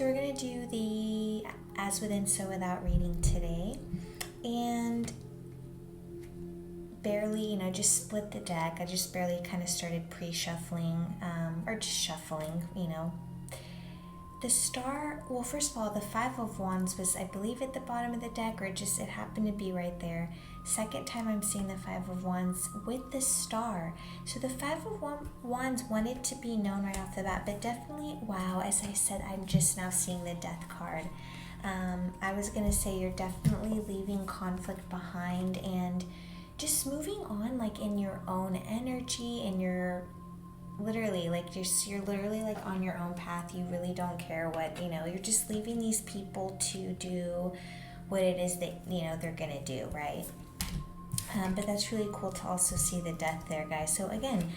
So we're going to do the As Within, So Without reading today. And barely, just split the deck. I just barely kind of started pre-shuffling, or just shuffling, The star, well, first of all, the Five of Wands was, I believe, at the bottom of the deck, or it happened to be right there. Second time I'm seeing the Five of Wands with the star. So the Five of Wands wanted to be known right off the bat, but definitely, wow, as I said, I'm just now seeing the Death card. I was going to say you're definitely leaving conflict behind and just moving on, like, in your own energy, and you're literally, like, you're literally, like, on your own path. You really don't care what, you're just leaving these people to do what it is that, they're going to do, right? But that's really cool to also see the Death there, guys. So again,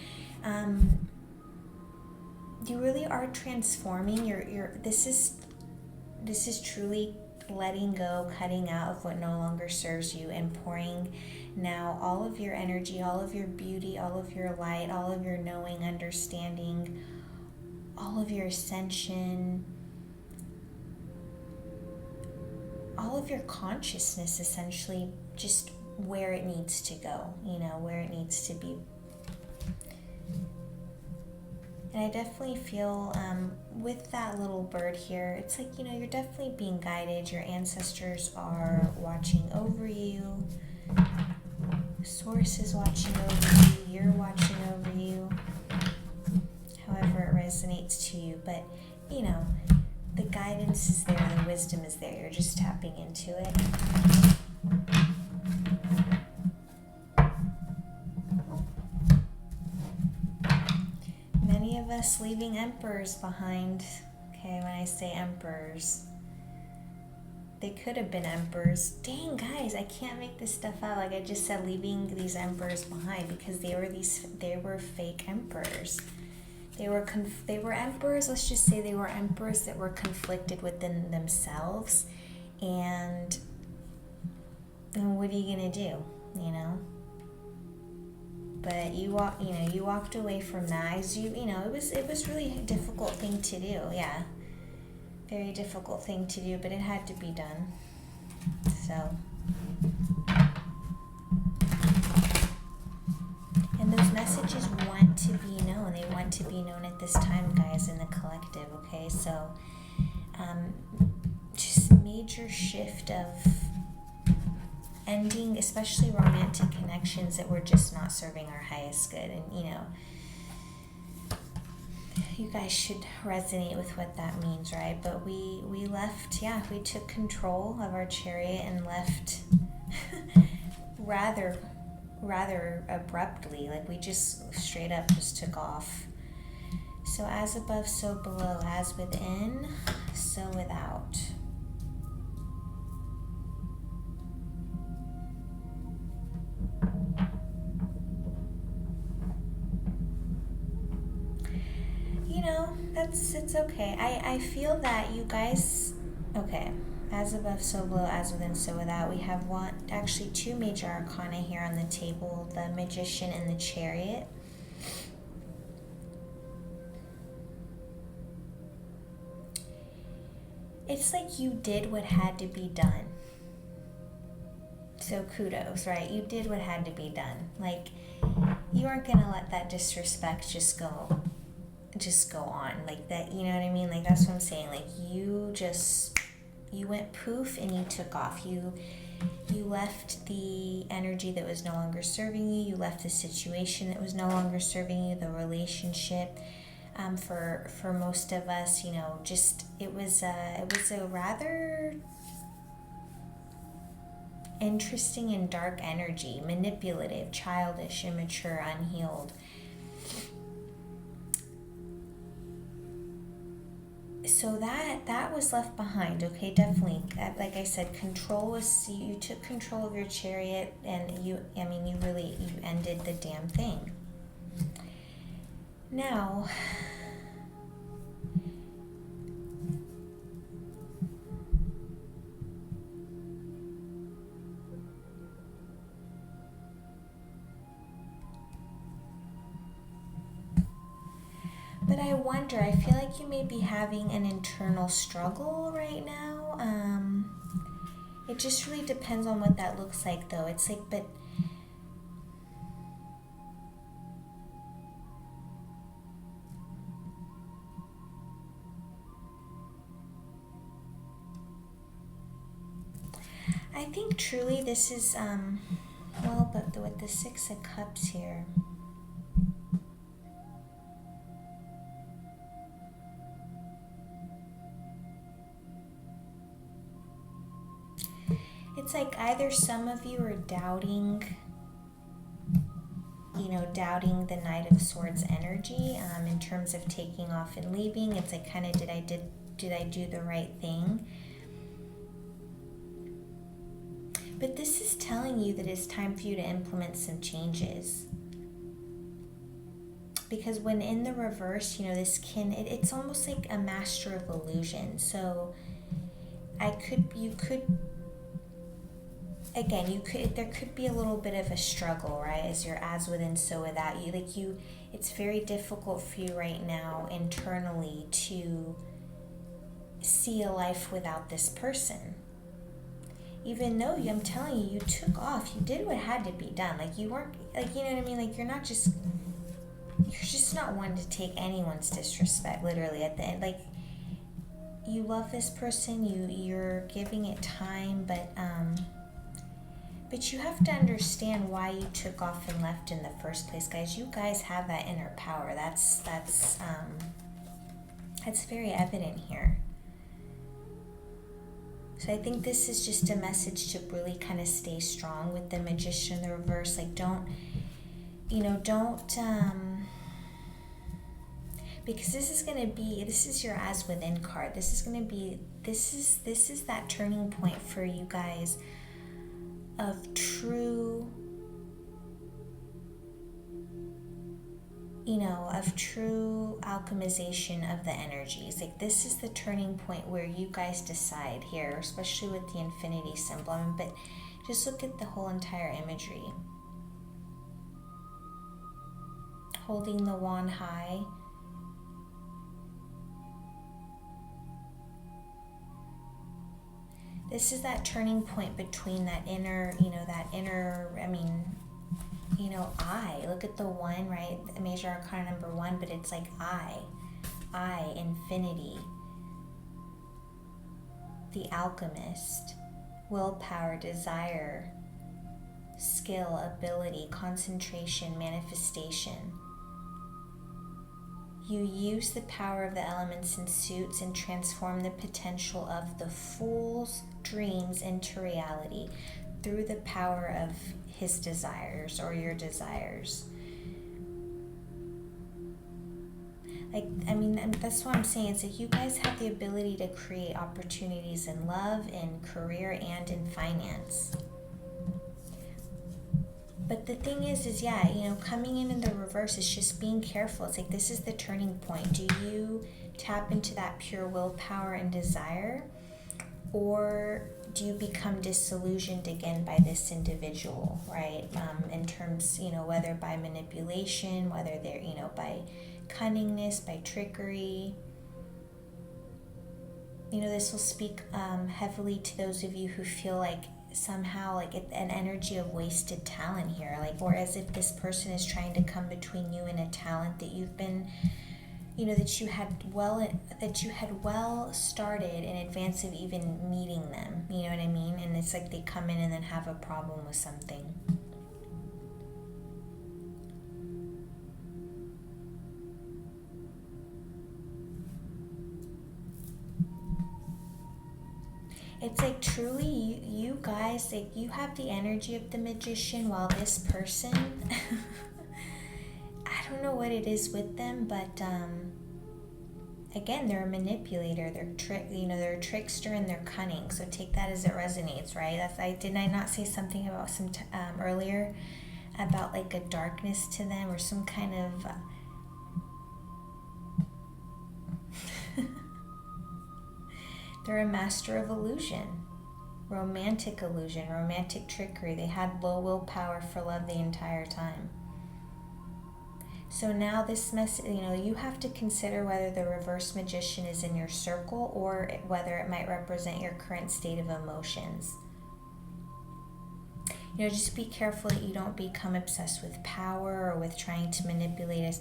you really are transforming. This is truly letting go, cutting out of what no longer serves you, and pouring now all of your energy, all of your beauty, all of your light, all of your knowing, understanding, all of your ascension, all of your consciousness, essentially, just where it needs to go, where it needs to be. And I definitely feel with that little bird here, it's like, you're definitely being guided. Your ancestors are watching over you. Source is watching over you. You're watching over you. However it resonates to you. But, the guidance is there. The wisdom is there. You're just tapping into it. Many of us leaving emperors behind. Okay, when I say emperors, they could have been emperors. Dang, guys, I can't make this stuff out. Like I just said, leaving these emperors behind, because they were fake emperors. They were emperors. Let's just say they were emperors that were conflicted within themselves, and what are you gonna do? But you walked away from that. It was really a difficult thing to do. Yeah, very difficult thing to do, but it had to be done. So, and those messages want to be known. They want to be known at this time, guys, in the collective. Okay, so just major shift of ending, especially romantic connections that were just not serving our highest good. And you guys should resonate with what that means, right? But we left, we took control of our chariot and left rather abruptly. Like we just straight up just took off. So as above, so below, as within, so without. It's okay. I feel that you guys, okay, as above, so below, as within, so without. We have two major arcana here on the table, the Magician and the Chariot. It's like you did what had to be done. So kudos, right? You did what had to be done. Like, you aren't going to let that disrespect just go on like that, you know what I mean? Like, that's what I'm saying. Like, you went poof and you took off. You left the energy that was no longer serving you. You left the situation that was no longer serving you, the relationship. For most of us, it was a rather interesting and dark energy, manipulative, childish, immature, unhealed. So that was left behind, okay, definitely. Like I said, you took control of your chariot, and you ended the damn thing. Now, but I wonder, I feel like you may be having an internal struggle right now. It just really depends on what that looks like, though. It's like, but I think truly this is, well, but with the Six of Cups here, it's like either some of you are doubting, doubting the Knight of Swords energy in terms of taking off and leaving. It's like kind of did I do the right thing? But this is telling you that it's time for you to implement some changes. Because when in the reverse, this it's almost like a master of illusion. So there could be a little bit of a struggle, right? As you're as within, so without you. It's very difficult for you right now internally to see a life without this person. Even though I'm telling you, you took off, you did what had to be done. Like you weren't, like, you know what I mean? Like you're just not one to take anyone's disrespect, literally at the end. Like you love this person, you're giving it time, but you have to understand why you took off and left in the first place, guys. You guys have that inner power. That's very evident here. So I think this is just a message to really kind of stay strong with the Magician in the reverse. Like don't, because this is your as within card. This is that turning point for you guys of true, alchemization of the energies. Like this is the turning point where you guys decide here, especially with the infinity symbol. But just look at the whole entire imagery. Holding the wand high. This is that turning point between that inner, I. Look at the one, right? Major Arcana number 1, but it's like I, infinity. The alchemist. Willpower, desire, skill, ability, concentration, manifestation. You use the power of the elements and suits and transform the potential of the fool's dreams into reality through the power of his desires or your desires. That's what I'm saying. It's like you guys have the ability to create opportunities in love, in career, and in finance. But the thing is coming in the reverse is just being careful. It's like this is the turning point. Do you tap into that pure willpower and desire? Or do you become disillusioned again by this individual, right? In terms, whether by manipulation, whether they're, by cunningness, by trickery. This will speak heavily to those of you who feel like somehow like an energy of wasted talent here, like, or as if this person is trying to come between you and a talent that you've been, that you had well started in advance of even meeting them. You know what I mean? And it's like they come in and then have a problem with something. It's like truly you guys, like you have the energy of the Magician, while this person I don't know what it is with them, but again, they're a manipulator, they're a trickster, and they're cunning. So take that as it resonates, right? Did I not say something about earlier about like a darkness to them or some kind of they're a master of illusion, romantic illusion, romantic trickery. They had low willpower for love the entire time. So now this message, you have to consider whether the reverse magician is in your circle or whether it might represent your current state of emotions. Just be careful that you don't become obsessed with power or with trying to manipulate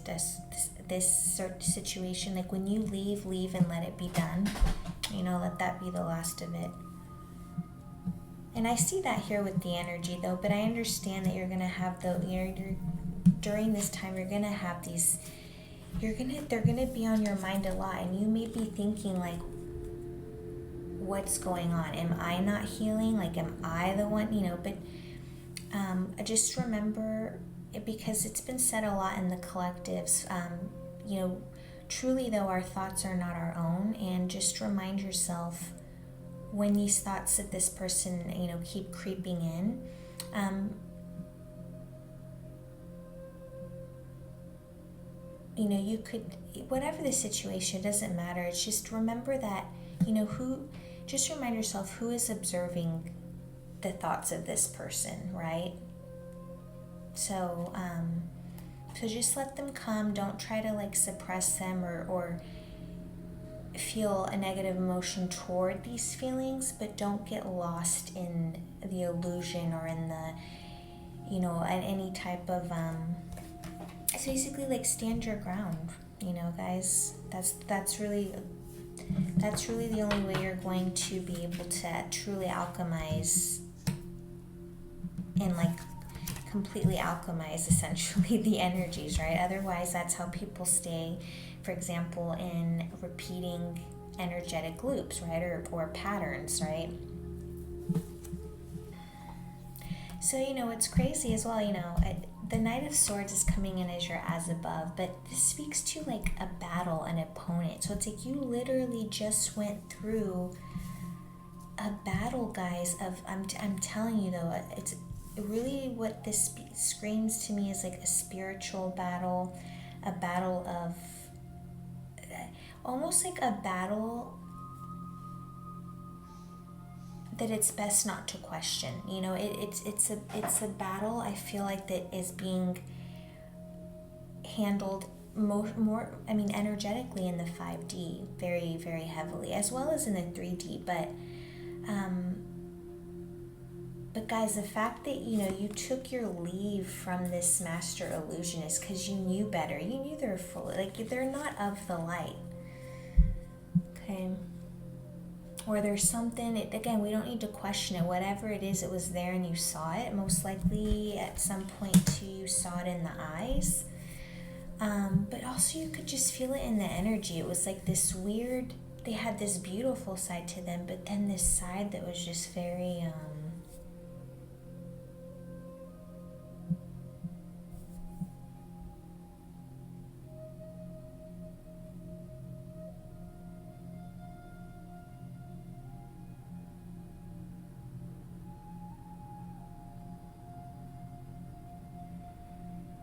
this situation. Like when you leave and let it be done. Let that be the last of it. And I see that here with the energy though, but I understand that you're going to have during this time, you're going to have these, they're going to be on your mind a lot, and you may be thinking like, what's going on? Am I not healing? Like, am I the one, but just remember, because it's been said a lot in the collectives, truly though, our thoughts are not our own, and just remind yourself when these thoughts of this person, keep creeping in, you could, whatever the situation, doesn't matter. It's just remember that, just remind yourself who is observing the thoughts of this person, right? So just let them come. Don't try to like suppress them or feel a negative emotion toward these feelings, but don't get lost in the illusion or in the, any type of, it's basically like stand your ground, guys. That's really the only way you're going to be able to truly alchemize and like completely alchemize essentially the energies, right? Otherwise, that's how people stay, for example, in repeating energetic loops, right? Or patterns, right? So, it's crazy as well, the Knight of Swords is coming in as your as above, but this speaks to like a battle, an opponent. So it's like you literally just went through a battle, guys, I'm telling you though, it's really what this screams to me is like a spiritual battle, a battle of, almost like a battle that it's best not to question. It's a battle, I feel like, that is being handled more energetically in the 5D very, very heavily, as well as in the 3D, but guys, the fact that you took your leave from this master illusionist because you knew better, you knew they're they're not of the light, okay? Or there's something, again, we don't need to question it. Whatever it is, it was there and you saw it. Most likely at some point too, you saw it in the eyes. But also you could just feel it in the energy. It was like this weird, they had this beautiful side to them, but then this side that was just very,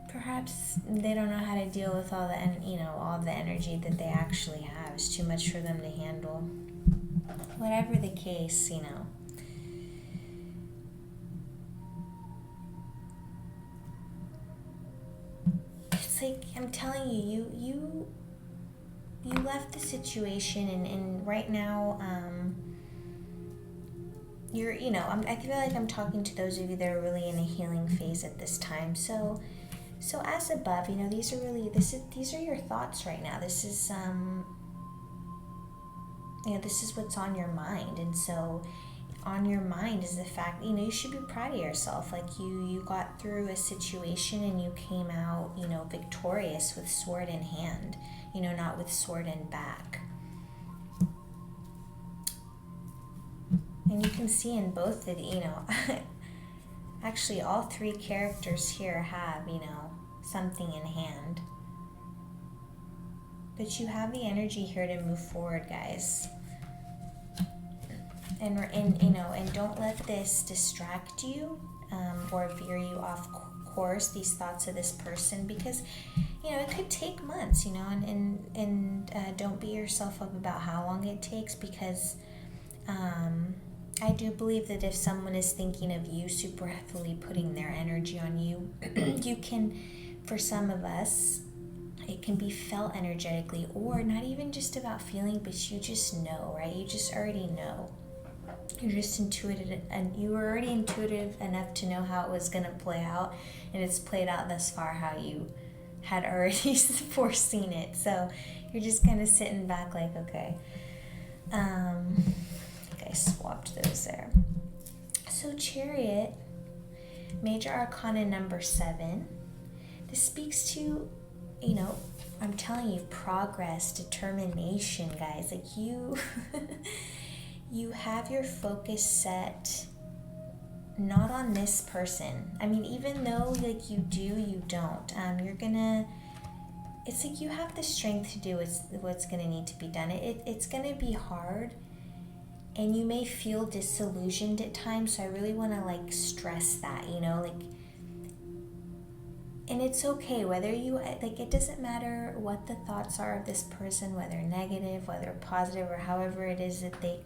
perhaps they don't know how to deal with all the energy that they actually have. It's too much for them to handle. Whatever the case, it's like, I'm telling you, you left the situation, and right now, you're, I feel like I'm talking to those of you that are really in a healing phase at this time. So as above, these are your thoughts right now. This is this is what's on your mind. And so on your mind is the fact, you should be proud of yourself. Like you got through a situation and you came out, victorious with sword in hand, not with sword in back. And you can see in both that, actually all three characters here have, something in hand. But you have the energy here to move forward, guys. And don't let this distract you or veer you off course, these thoughts of this person, because, it could take months, and don't beat yourself up about how long it takes, because I do believe that if someone is thinking of you, super heavily putting their energy on you, you can, for some of us, It can be felt energetically, or not even just about feeling, but you just know, right? You just already know. You're just intuitive, and you were already intuitive enough to know how it was going to play out, and it's played out thus far how you had already foreseen it. So you're just kind of sitting back like, okay. I swapped those there. So Chariot, major arcana number 7. This speaks to, you know, I'm telling you, progress, determination, guys. Like you, you have your focus set not on this person. I mean, even though like you do, you don't. You're gonna. It's like you have the strength to do what's gonna need to be done. It's gonna be hard, and you may feel disillusioned at times. So I really want to like stress that, you know, like. And it's okay, whether you, like, it doesn't matter what the thoughts are of this person, whether negative, whether positive, or however it is that they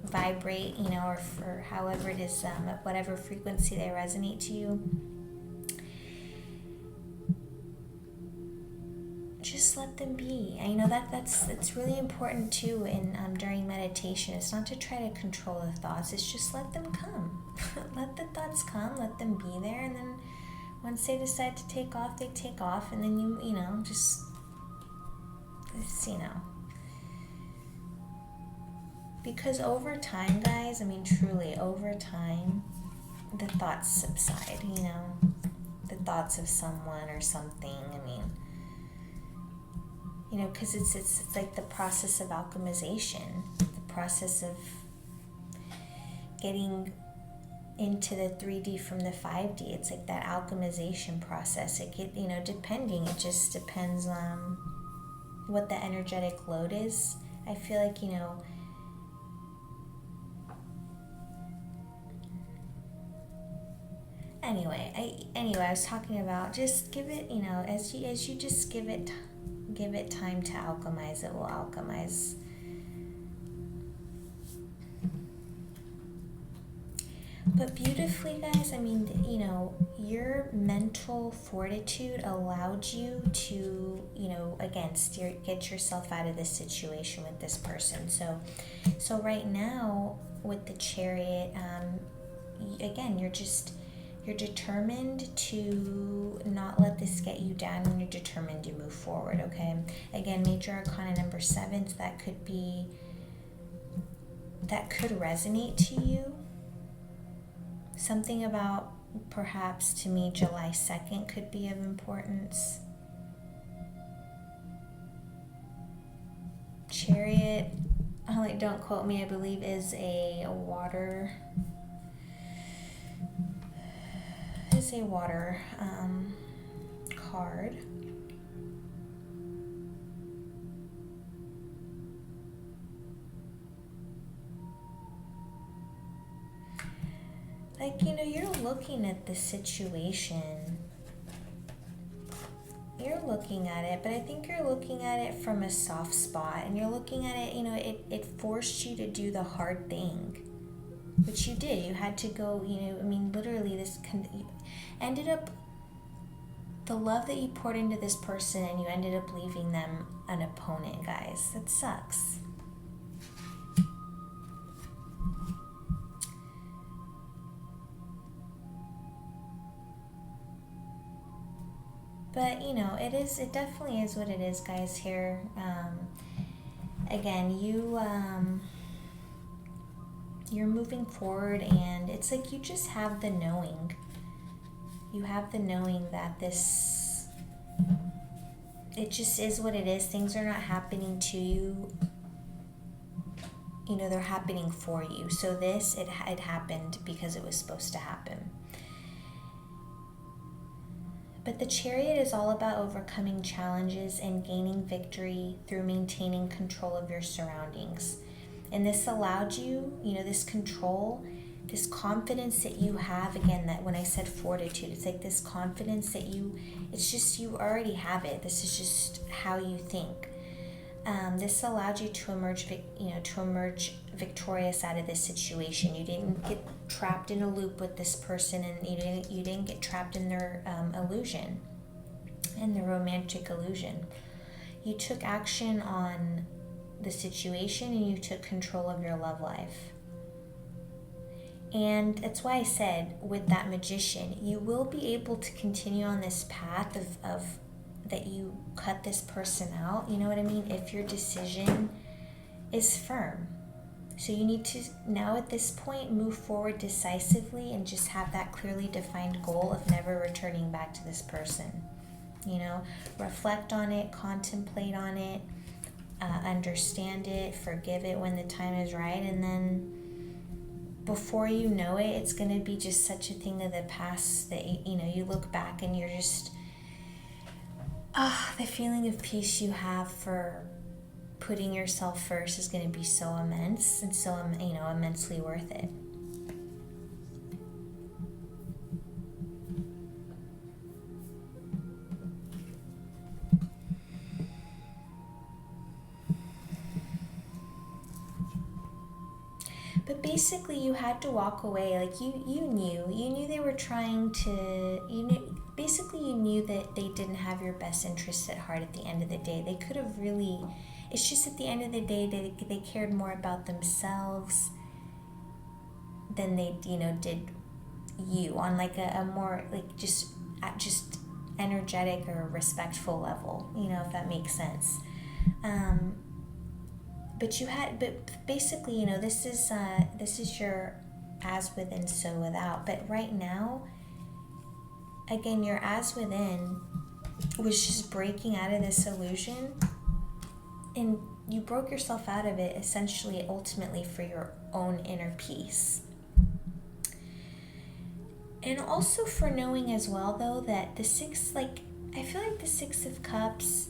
vibrate, you know, or for however it is, at whatever frequency they resonate to you. Just let them be. I know that's really important too in during meditation. It's not to try to control the thoughts, it's just let them come. Let the thoughts come, let them be there, and then once they decide to take off, they take off, and then you know, just, you know. Because over time, guys, I mean, truly, over time, the thoughts subside, you know. The thoughts of someone or something, I mean, you know, because it's like the process of alchemization, the process of getting into the 3D from the 5D. It's like that alchemization process. It get, you know, depending, it just depends on what the energetic load is. I feel like, you know, anyway, I was talking about just give it, you know, as you just give it time to alchemize, it will alchemize. But beautifully, guys, I mean, you know, your mental fortitude allowed you to, you know, again, get yourself out of this situation with this person. So right now with the Chariot, again, you're determined to not let this get you down, and you're determined to move forward, okay? Again, major arcana number 7, so that could resonate to you. Something about, perhaps to me, July 2nd could be of importance. Chariot, like, don't quote me, I believe is a water card. Like, you know, you're looking at the situation. You're looking at it, but I think you're looking at it from a soft spot, and you're looking at it, you know, it forced you to do the hard thing, which you did. You had to go, you know, I mean, literally you ended up, the love that you poured into this person, and you ended up leaving them an opponent, guys. That sucks. But, you know, it definitely is what it is, guys, here. Again, you're moving forward, and it's like you just have the knowing. You have the knowing that this, it just is what it is. Things are not happening to you. You know, they're happening for you. So this, it happened because it was supposed to happen. But the Chariot is all about overcoming challenges and gaining victory through maintaining control of your surroundings. And this allowed you, you know, this control, this confidence that you have. Again, that when I said fortitude, it's like this confidence that it's just, you already have it. This is just how you think. This allowed you to emerge victorious out of this situation. You didn't get trapped in a loop with this person, and you didn't get trapped in their illusion. and the romantic illusion. You took action on the situation and you took control of your love life. And that's why I said with that Magician, you will be able to continue on this path of that you cut this person out, you know what I mean, if your decision is firm. So you need to now at this point move forward decisively and just have that clearly defined goal of never returning back to this person. You know, reflect on it, contemplate on it, understand it, forgive it when the time is right, and then before you know it, it's going to be just such a thing of the past that, you know, you look back and you're just, the feeling of peace you have for putting yourself first is going to be so immense and so, you know, immensely worth it. But basically you had to walk away. Like you knew they were trying to, you knew that they didn't have your best interests at heart at the end of the day. They could have really, it's just at the end of the day, they cared more about themselves than they, you know, did you on like a more like just energetic or respectful level, you know, if that makes sense. But basically, you know, this is your as within, so without. But right now, again, your as within was just breaking out of this illusion, and you broke yourself out of it essentially, ultimately, for your own inner peace. And also for knowing as well, though, that the six, like, I feel like the Six of Cups,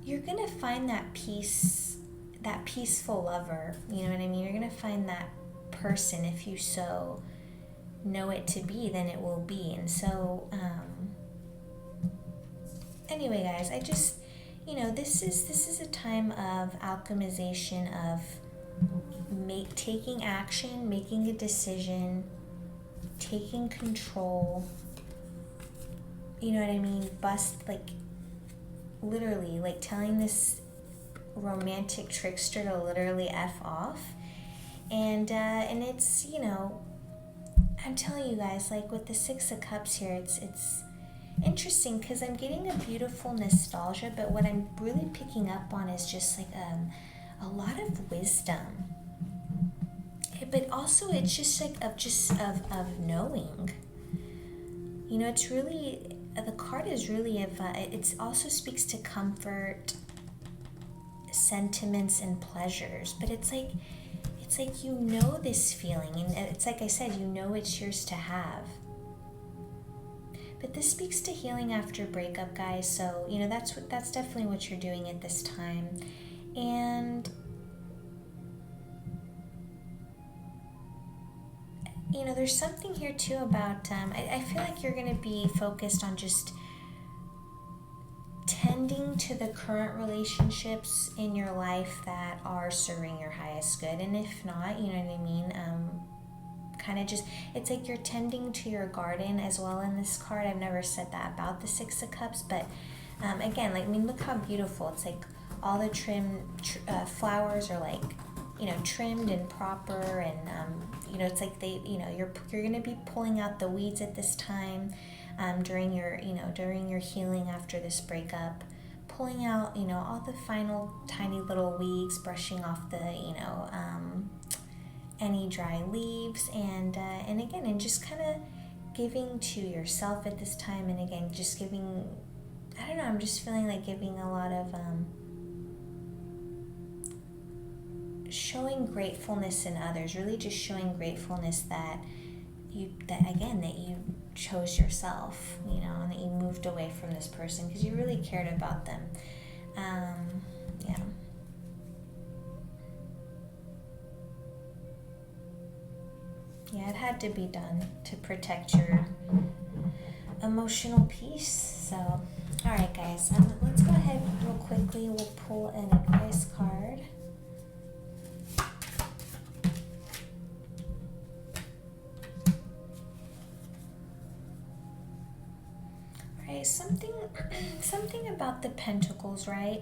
you're gonna find that peace, that peaceful lover, you know what I mean? You're going to find that person, if you so know it to be, then it will be. And so, anyway, guys, I just, you know, this is a time of alchemization, of taking action, making a decision, taking control, you know what I mean? Like, literally, like telling this romantic trickster to literally F off. And it's, you know, I'm telling you guys, like with the Six of Cups here, it's interesting because I'm getting a beautiful nostalgia, but what I'm really picking up on is just like a lot of wisdom. But also it's just like of knowing. You know, it's really, the card is really of, it also speaks to comfort, sentiments, and pleasures. But it's like you know this feeling, and it's like I said, you know it's yours to have. But this speaks to healing after breakup, guys. So, you know, that's definitely what you're doing at this time. And, you know, there's something here too about, I feel like you're going to be focused on just tending to the current relationships in your life that are serving your highest good. And if not, you know what I mean, kind of just, it's like you're tending to your garden as well in this card. I've never said that about the Six of Cups, but again, like, I mean, look how beautiful. It's like all the flowers are like, you know, trimmed and proper, and you know, it's like they, you know, you're going to be pulling out the weeds at this time. During your healing after this breakup, pulling out, you know, all the final tiny little weeds, brushing off the, you know, any dry leaves, and again, and just kind of giving to yourself at this time, and again, just giving, I don't know, I'm just feeling like giving a lot of, showing gratefulness in others, really just showing gratefulness that you chose yourself, you know, and that you moved away from this person because you really cared about them. Yeah, it had to be done to protect your emotional peace. So, all right, guys, let's go ahead real quickly. We'll pull an advice card. something about the pentacles, right?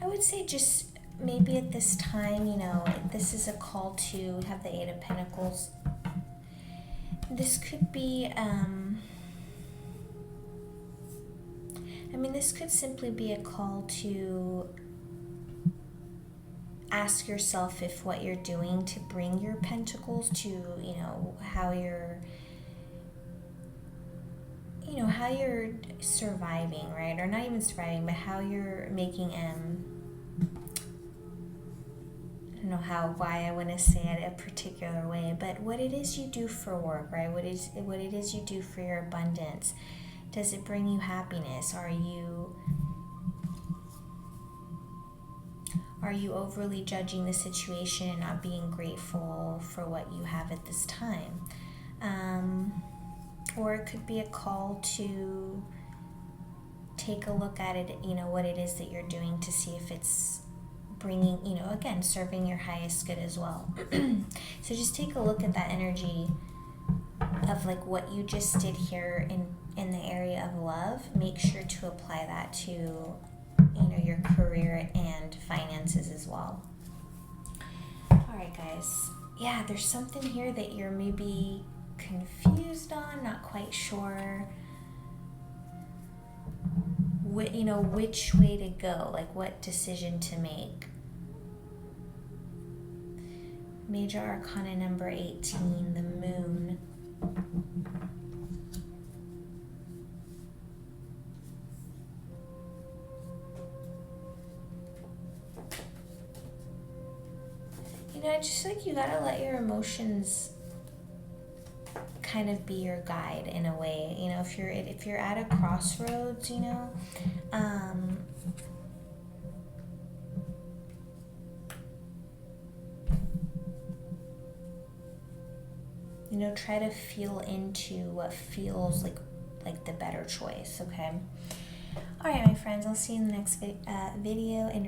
I would say just maybe at this time, you know, this is a call to have the Eight of Pentacles. This could be, I mean, this could simply be a call to ask yourself if what you're doing to bring your pentacles to, you know, how you're surviving, right? Or not even surviving, but how you're making, I don't know why I want to say it a particular way, but what it is you do for work, right? What it is you do for your abundance. Does it bring you happiness? Are you overly judging the situation and not being grateful for what you have at this time? Or it could be a call to take a look at it, you know, what it is that you're doing to see if it's bringing, you know, again, serving your highest good as well. So just take a look at that energy of like what you just did here in the area of love. Make sure to apply that to, you know, your career and finances as well. All right, guys. Yeah, there's something here that you're maybe confused on, not quite sure, you know, which way to go, like what decision to make. Major Arcana number 18, the Moon. You know, just like you gotta let your emotions kind of be your guide in a way. You know, if you're at a crossroads, you know, you know, try to feel into what feels like the better choice. Okay. All right, my friends. I'll see you in the next video. And